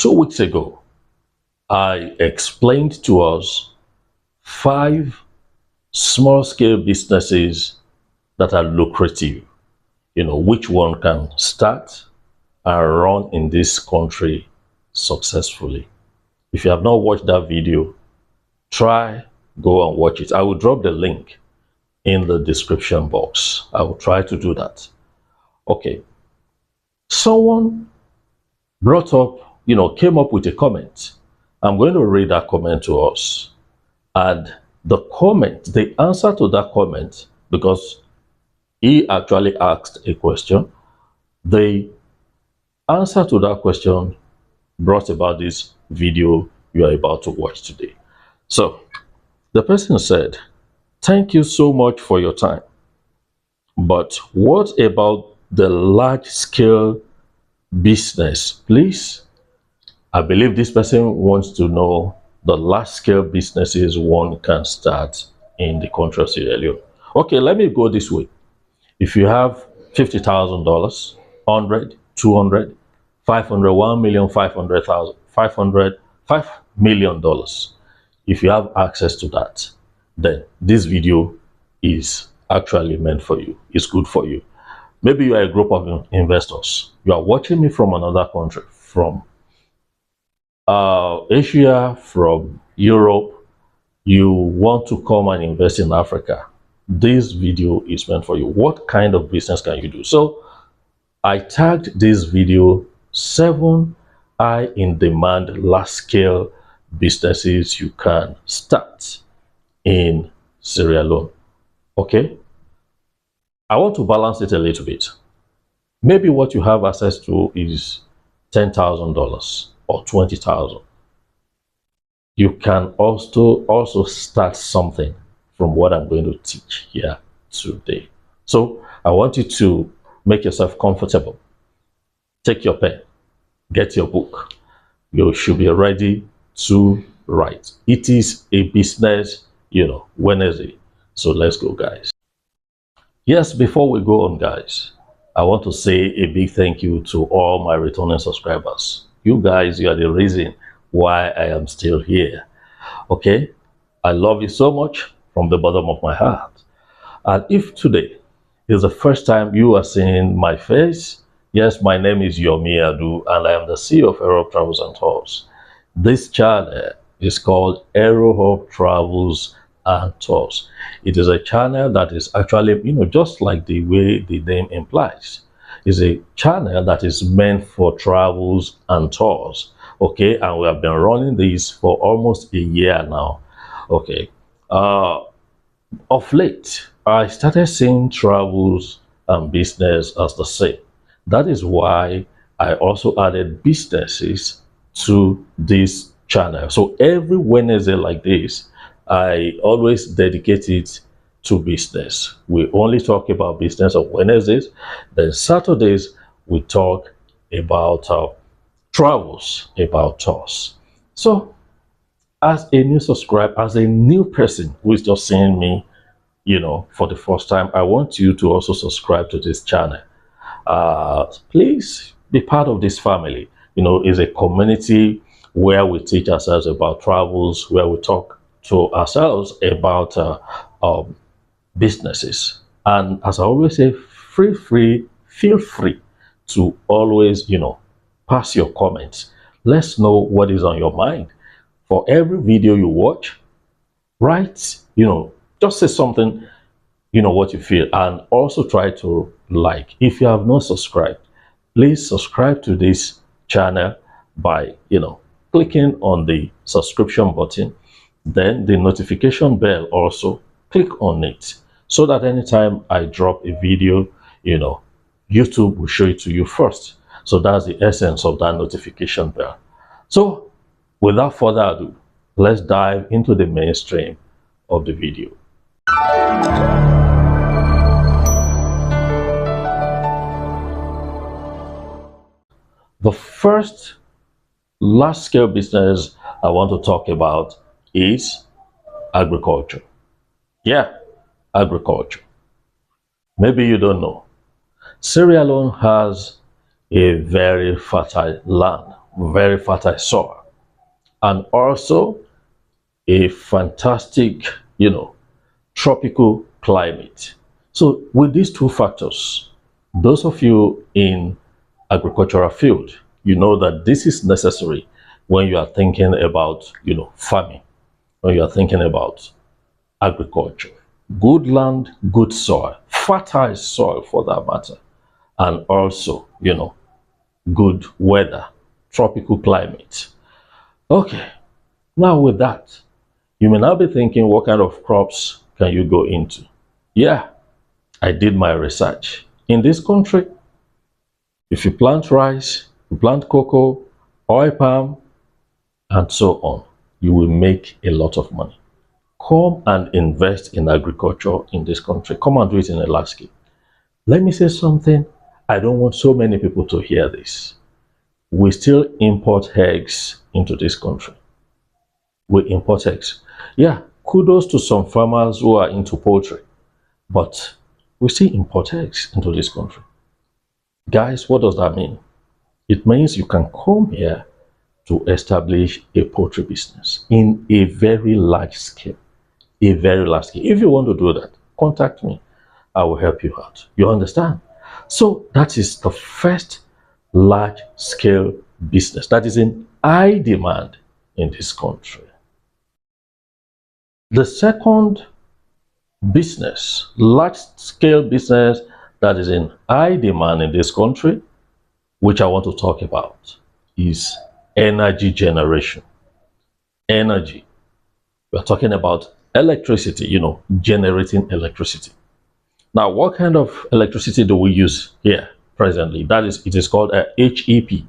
2 weeks ago, I explained to us 5 small-scale businesses that are lucrative. Which one can start and run in this country successfully. If you have not watched that video, go and watch it. I will drop the link in the description box. I will try to do that. Okay. Someone brought up, came up with a comment. I'm going to read that comment to us. And the answer to that comment, because he actually asked a question, the answer to that question brought about this video you are about to watch today. So, the person said, "Thank you so much for your time. But what about the large-scale business, please?" I believe this person wants to know the large-scale businesses one can start in the country of Sierra Leone. Okay, let me go this way. If you have $50,000, 100, 200, 500, 1,500,000, 500, $5 million. If you have access to that, then this video is actually meant for you. It's good for you. Maybe you are a group of investors. You are watching me from another country, from Asia, from Europe. You want to come and invest in Africa. This video is meant for you. What kind of business can you do? So I tagged this video 7 high in demand large scale businesses you can start in Sierra Leone. Okay, I want to balance it a little bit. Maybe what you have access to is $10,000 or $20,000. You can also start something from what I'm going to teach here today. So I want you to make yourself comfortable. Take your pen, get your book. You should be ready to write. It is a business, Wednesday. So let's go, guys. Yes, before we go on, guys, I want to say a big thank you to all my returning subscribers. You guys, you are the reason why I am still here. Okay, I love you so much from the bottom of my heart. And if today is the first time you are seeing my face, yes, my name is Yomi Adu, and I am the CEO of Aero Travels and Tours. This channel is called Aero Hub Travels and Tours. It is a channel that is actually, just like the way the name implies, is a channel that is meant for travels and tours. Okay, and we have been running this for almost a year now. Okay, of late, I started seeing travels and business as the same. That is why I also added businesses to this channel. So every Wednesday like this, I always dedicate it to business. We only talk about business on Wednesdays. Then Saturdays, we talk about travels, about tours. So as a new subscriber, as a new person who is just seeing me, for the first time, I want you to also subscribe to this channel. Please be part of this family. It's a community where we teach ourselves about travels, where we talk to ourselves about businesses. And as I always say, feel free to always, pass your comments. Let's know what is on your mind. For every video you watch, write, just say something, what you feel, and also try to like. If you have not subscribed, please subscribe to this channel by, clicking on the subscription button, then the notification bell also, click on it, so that anytime I drop a video, YouTube will show it to you first. So that's the essence of that notification bell. So without further ado, let's dive into the mainstream of the video. The first large-scale business I want to talk about is agriculture. Yeah, agriculture. Maybe you don't know. Sierra Leone has a very fertile land. very fertile soil, and also a fantastic, tropical climate. So with these two factors, those of you in agricultural field, you know that this is necessary when you are thinking about, farming, when you are thinking about agriculture. Good land, good soil, fertile soil for that matter, and also, good weather, tropical climate. Okay, now with that, you may now be thinking, what kind of crops can you go into? Yeah, I did my research. In this country, if you plant rice, you plant cocoa, oil palm, and so on, you will make a lot of money. Come and invest in agriculture in this country. Come and do it in a large scale. Let me say something. I don't want so many people to hear this. We still import eggs into this country. We import eggs. Yeah, kudos to some farmers who are into poultry, but we still import eggs into this country. Guys, what does that mean? It means you can come here to establish a poultry business in a very large scale. A very large scale. If you want to do that, contact me. I will help you out. You understand? So that is the first large scale business that is in high demand in this country. The second business, large scale business that is in high demand in this country, which I want to talk about, is energy generation. Energy. We're talking about electricity, generating electricity. Now, what kind of electricity do we use here presently? It is called a HEP,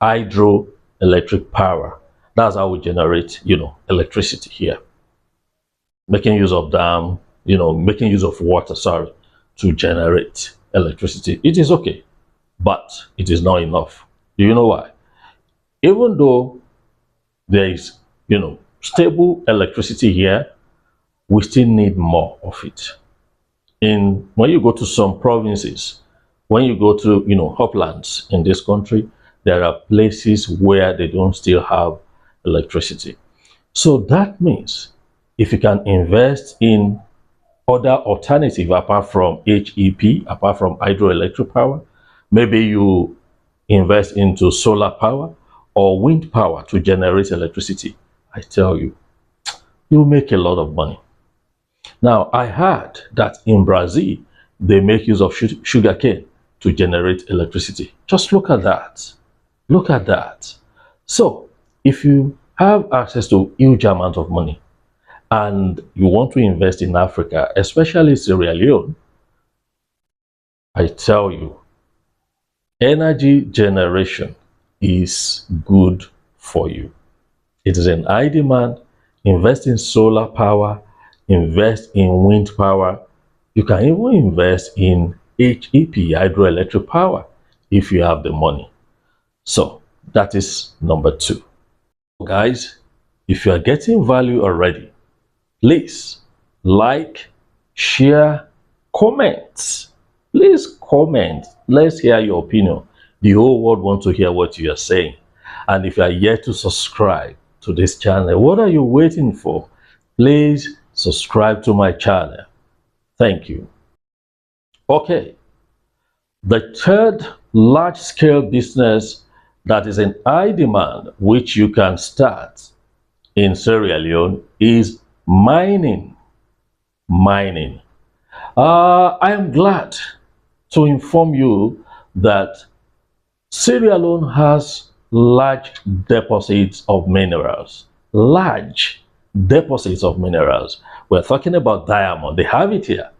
hydroelectric power. That's how we generate, electricity here. Making use of dam, making use of water, to generate electricity. It is okay, but it is not enough. Do you know why? Even though there is, stable electricity here, we still need more of it. When you go to some provinces, when you go to, uplands in this country, there are places where they don't still have electricity. So that means if you can invest in other alternative apart from HEP, apart from hydroelectric power, maybe you invest into solar power or wind power to generate electricity, I tell you, you'll make a lot of money. Now, I heard that in Brazil, they make use of sugarcane to generate electricity. Just look at that. Look at that. So, if you have access to huge amount of money and you want to invest in Africa, especially Sierra Leone, I tell you, energy generation is good for you. It is in high demand. Invest in solar power, invest in wind power. You can even invest in HEP, hydroelectric power, if you have the money. So that is number 2. Guys, if you are getting value already, please like, share, comment. Please comment. Let's hear your opinion. The whole world wants to hear what you are saying. And if you are yet to subscribe to this channel, what are you waiting for? Please subscribe to my channel. Thank you. Okay. The third large-scale business that is in high demand, which you can start in Sierra Leone, is mining. Mining. I am glad to inform you that Sierra Leone has large deposits of minerals. Large deposits of minerals. We're talking about diamond. They have it here.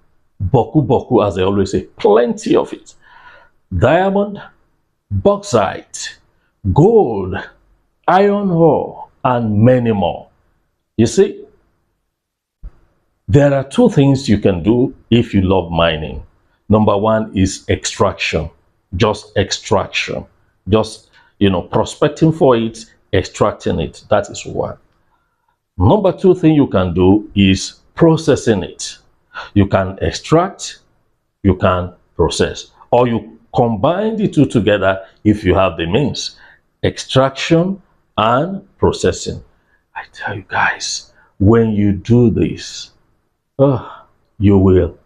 Boku boku, as they always say, plenty of it. Diamond, bauxite, gold, iron ore, and many more. You see, there are 2 things you can do if you love mining. Number 1 is extraction. Just extraction. Just, prospecting for it, extracting it. That is 1. Number 2 thing you can do is processing it. You can extract, you can process, or you combine the 2 together if you have the means. extraction, and processing. I tell you guys, when you do this, oh, you will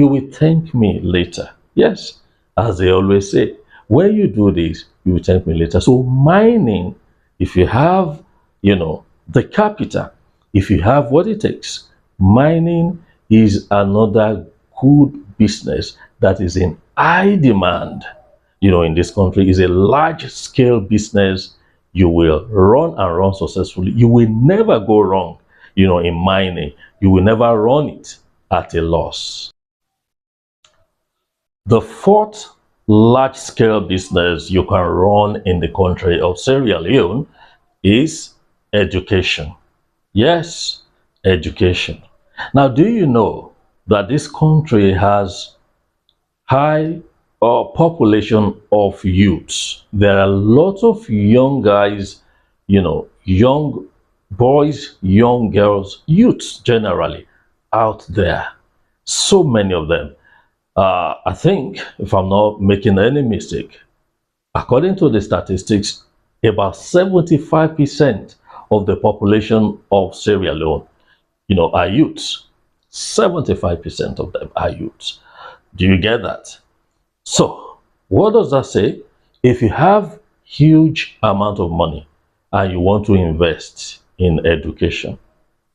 you will thank me later. Yes, as they always say, when you do this, you will thank me later. So mining, if you have, the capital, if you have what it takes, mining is another good business that is in high demand. In this country is a large scale business. You will run and run successfully. You will never go wrong, in mining. You will never run it at a loss. The fourth large scale business you can run in the country of Sierra Leone is education. Yes, education. Now, do you know that this country has high population of youths? There are lots of young guys, young boys, young girls, youths generally out there. So many of them. I think, if I'm not making any mistake, according to the statistics, about 75% of the population of Sierra Leone, are youths. 75% of them are youths. Do you get that? So, what does that say? If you have huge amount of money and you want to invest in education,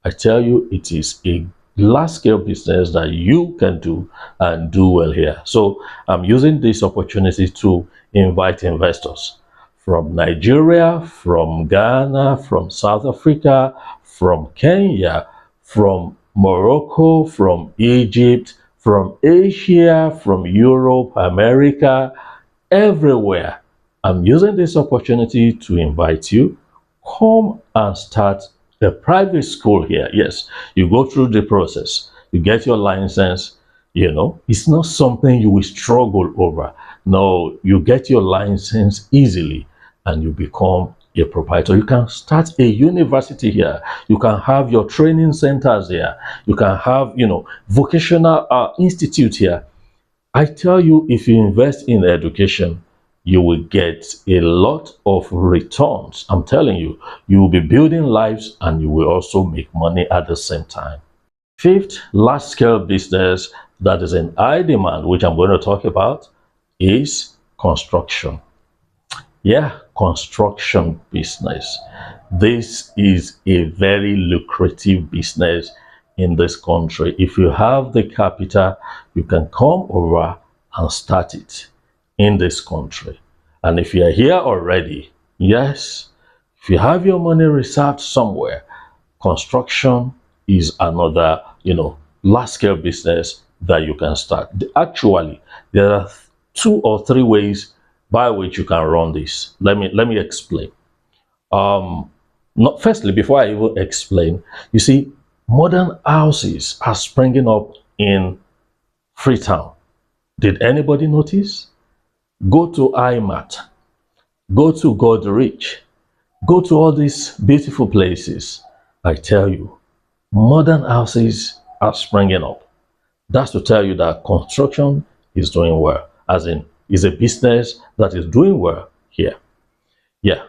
I tell you, it is a large scale business that you can do and do well here. So I'm using this opportunity to invite investors from Nigeria, from Ghana, from South Africa, from Kenya, from Morocco, from Egypt, from Asia, from Europe, America, everywhere. I'm using this opportunity to invite you. Come and start a private school here. Yes, you go through the process, you get your license. It's not something you will struggle over. No, you get your license easily and you become a proprietor. You can start a university here. You can have your training centers here. You can have, vocational institute here. I tell you, if you invest in education, you will get a lot of returns. I'm telling you, you will be building lives and you will also make money at the same time. Fifth large scale business that is in high demand, which I'm going to talk about, is construction. Yeah, construction business. This is a very lucrative business in this country. If you have the capital, you can come over and start it in this country. And if you are here already, yes, if you have your money reserved somewhere, construction is another, large scale business that you can start. Actually, there are 2 or 3 ways by which you can run this. Let me explain. Not firstly, before I even explain, you see, modern houses are springing up in Freetown. Did anybody notice? Go to IMAT, go to Godrich, go to all these beautiful places. I tell you, modern houses are springing up. That's to tell you that construction is doing well, as in, is a business that is doing well here. Yeah.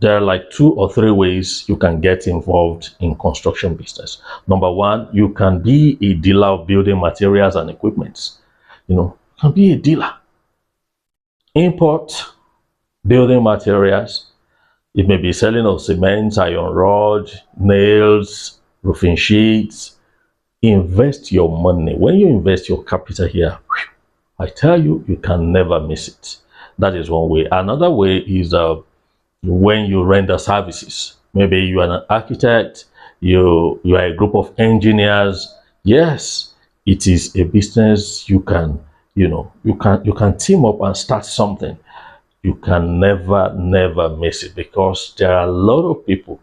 There are like 2 or 3 ways you can get involved in construction business. Number one, you can be a dealer of building materials and equipment. You can be a dealer. Import building materials. It may be selling of cement, iron rod, nails, roofing sheets. Invest your money. When you invest your capital here, I tell you, you can never miss it. That is one way. Another way is when you render services. Maybe you are an architect, you are a group of engineers. Yes, it is a business you can, you can team up and start something. You can never miss it, because there are a lot of people,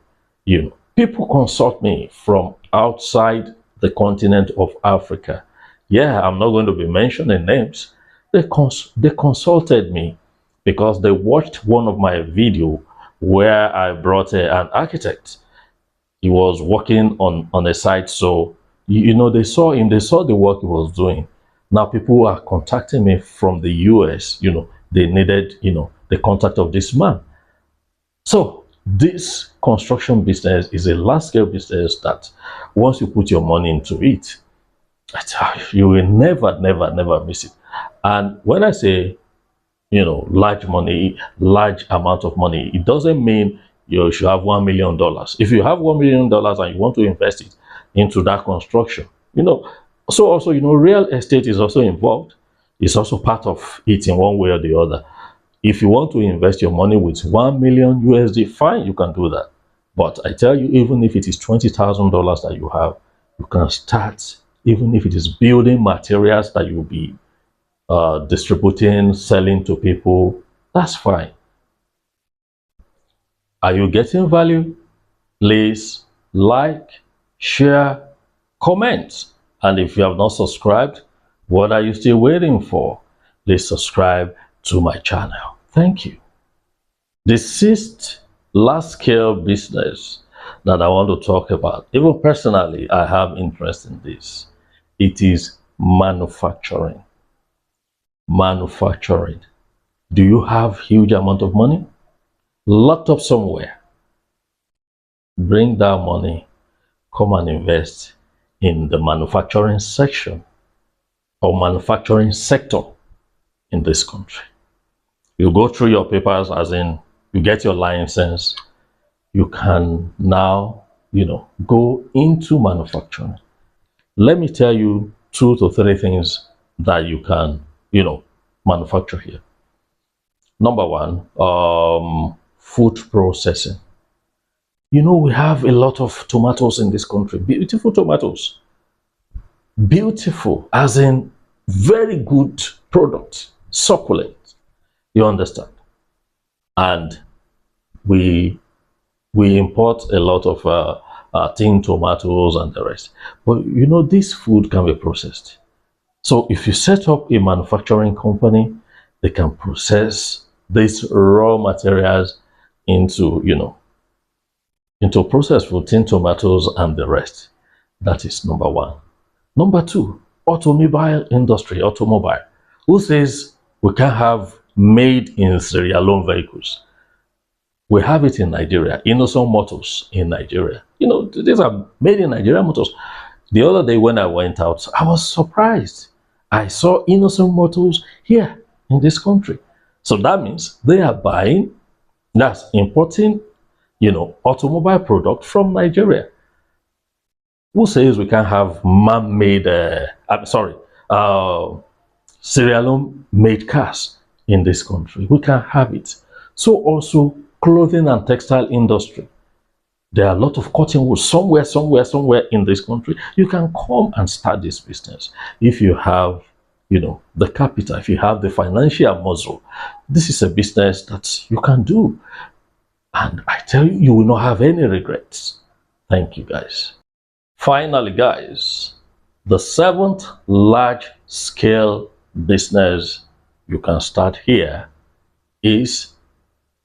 people consult me from outside the continent of Africa. Yeah, I'm not going to be mentioning names. They consulted me because they watched one of my video where I brought an architect. He was working on a site, so they saw him, they saw the work he was doing. Now people are contacting me from the US. They needed, the contact of this man. So this construction business is a large-scale business that once you put your money into it, I tell you will never miss it. And when I say, large money, large amount of money, it doesn't mean you should have $1 million. If you have $1 million and you want to invest it into that construction, so also, real estate is also involved. It's also part of it in one way or the other. If you want to invest your money with 1 million USD, fine, you can do that. But I tell you, even if it is $20,000 that you have, you can start, even if it is building materials that you'll be distributing, selling to people, that's fine. Are you getting value? Please like, share, comment. And if you have not subscribed, what are you still waiting for? Please subscribe to my channel. Thank you. The sixth large-scale business that I want to talk about, even personally, I have interest in this. It is manufacturing. Manufacturing. Do you have huge amount of money? Locked up somewhere? Bring that money, come and invest in the manufacturing section or manufacturing sector in this country. You go through your papers, as in you get your license, you can now, go into manufacturing. Let me tell you 2 to 3 things that you can, manufacture here. Number one, food processing. We have a lot of tomatoes in this country, beautiful tomatoes. Beautiful, as in very good product, succulent. You understand? And we import a lot of tin tomatoes and the rest. But this food can be processed. So if you set up a manufacturing company, they can process these raw materials into processed food, tin tomatoes and the rest. That is number one. Number two, automobile industry, automobile. Who says we can't have made in Sierra Leone vehicles? We have it in Nigeria, Innocent Motors in Nigeria. These are made in Nigeria motors. The other day when I went out, I was surprised. I saw Innocent Motors here in this country. So that means they are buying, that's importing, automobile product from Nigeria. Who says we can't have man-made, Sierra Leone made cars in this country? We can have it. So also clothing and textile industry. There are a lot of cotton wool somewhere in this country. You can come and start this business if you have, the capital, if you have the financial muscle. This is a business that you can do. And I tell you, you will not have any regrets. Thank you, guys. Finally, guys, the seventh large-scale business you can start here is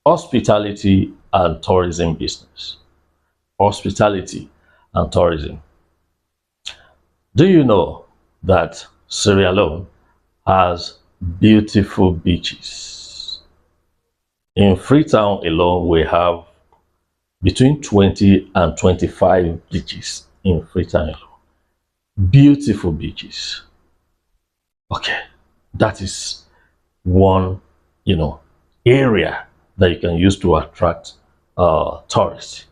hospitality and tourism business. Hospitality and tourism. Do you know that Sierra Leone has beautiful beaches? In Freetown alone, we have between 20 and 25 beaches in Freetown alone. Beautiful beaches. Okay, that is one, area that you can use to attract tourists.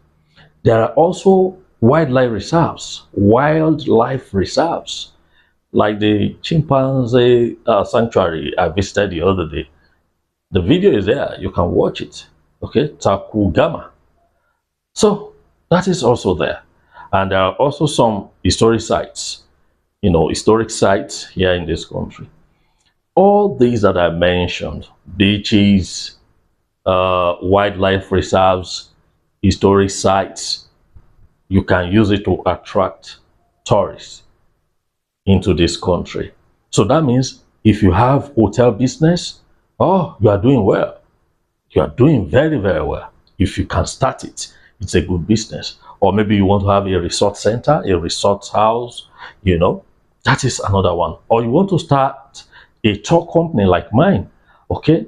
There are also wildlife reserves, like the chimpanzee sanctuary I visited the other day. The video is there, you can watch it. Okay, Takugama. So that is also there. And there are also some historic sites, historic sites here in this country. All these that I mentioned, beaches, wildlife reserves, historic sites, you can use it to attract tourists into this country. So that means if you have hotel business, you are doing well. You are doing very, very well. If you can start it, it's a good business. Or maybe you want to have a resort center, a resort house, that is another one. Or you want to start a tour company like mine, okay?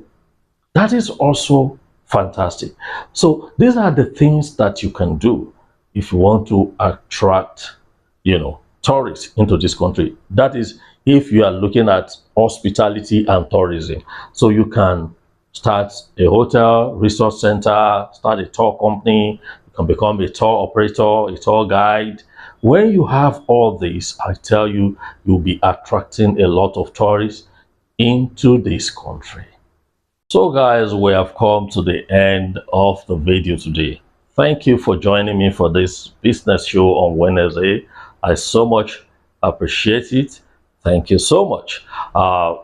That is also fantastic. So these are the things that you can do if you want to attract, tourists into this country. That is, if you are looking at hospitality and tourism. So you can start a hotel, resource center, start a tour company, you can become a tour operator, a tour guide. When you have all this, I tell you, you'll be attracting a lot of tourists into this country. So guys, we have come to the end of the video today. Thank you for joining me for this business show on Wednesday. I so much appreciate it. Thank you so much.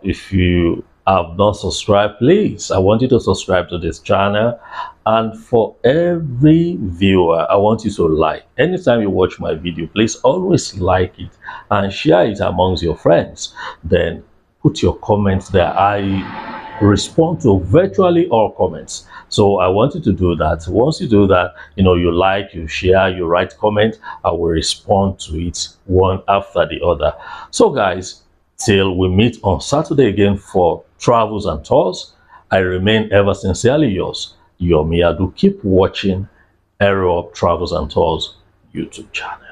If you have not subscribed, please, I want you to subscribe to this channel. And for every viewer, I want you to like. Anytime you watch my video, please always like it and share it amongst your friends. Then put your comments there. I respond to virtually all comments, so I want you to do that. Once you do that, you like, you share, you write comment, I will respond to it one after the other. So guys, till we meet on Saturday again for travels and tours, I remain ever sincerely yours, your Miyadu. Keep watching Aero Travels and Tours YouTube channel.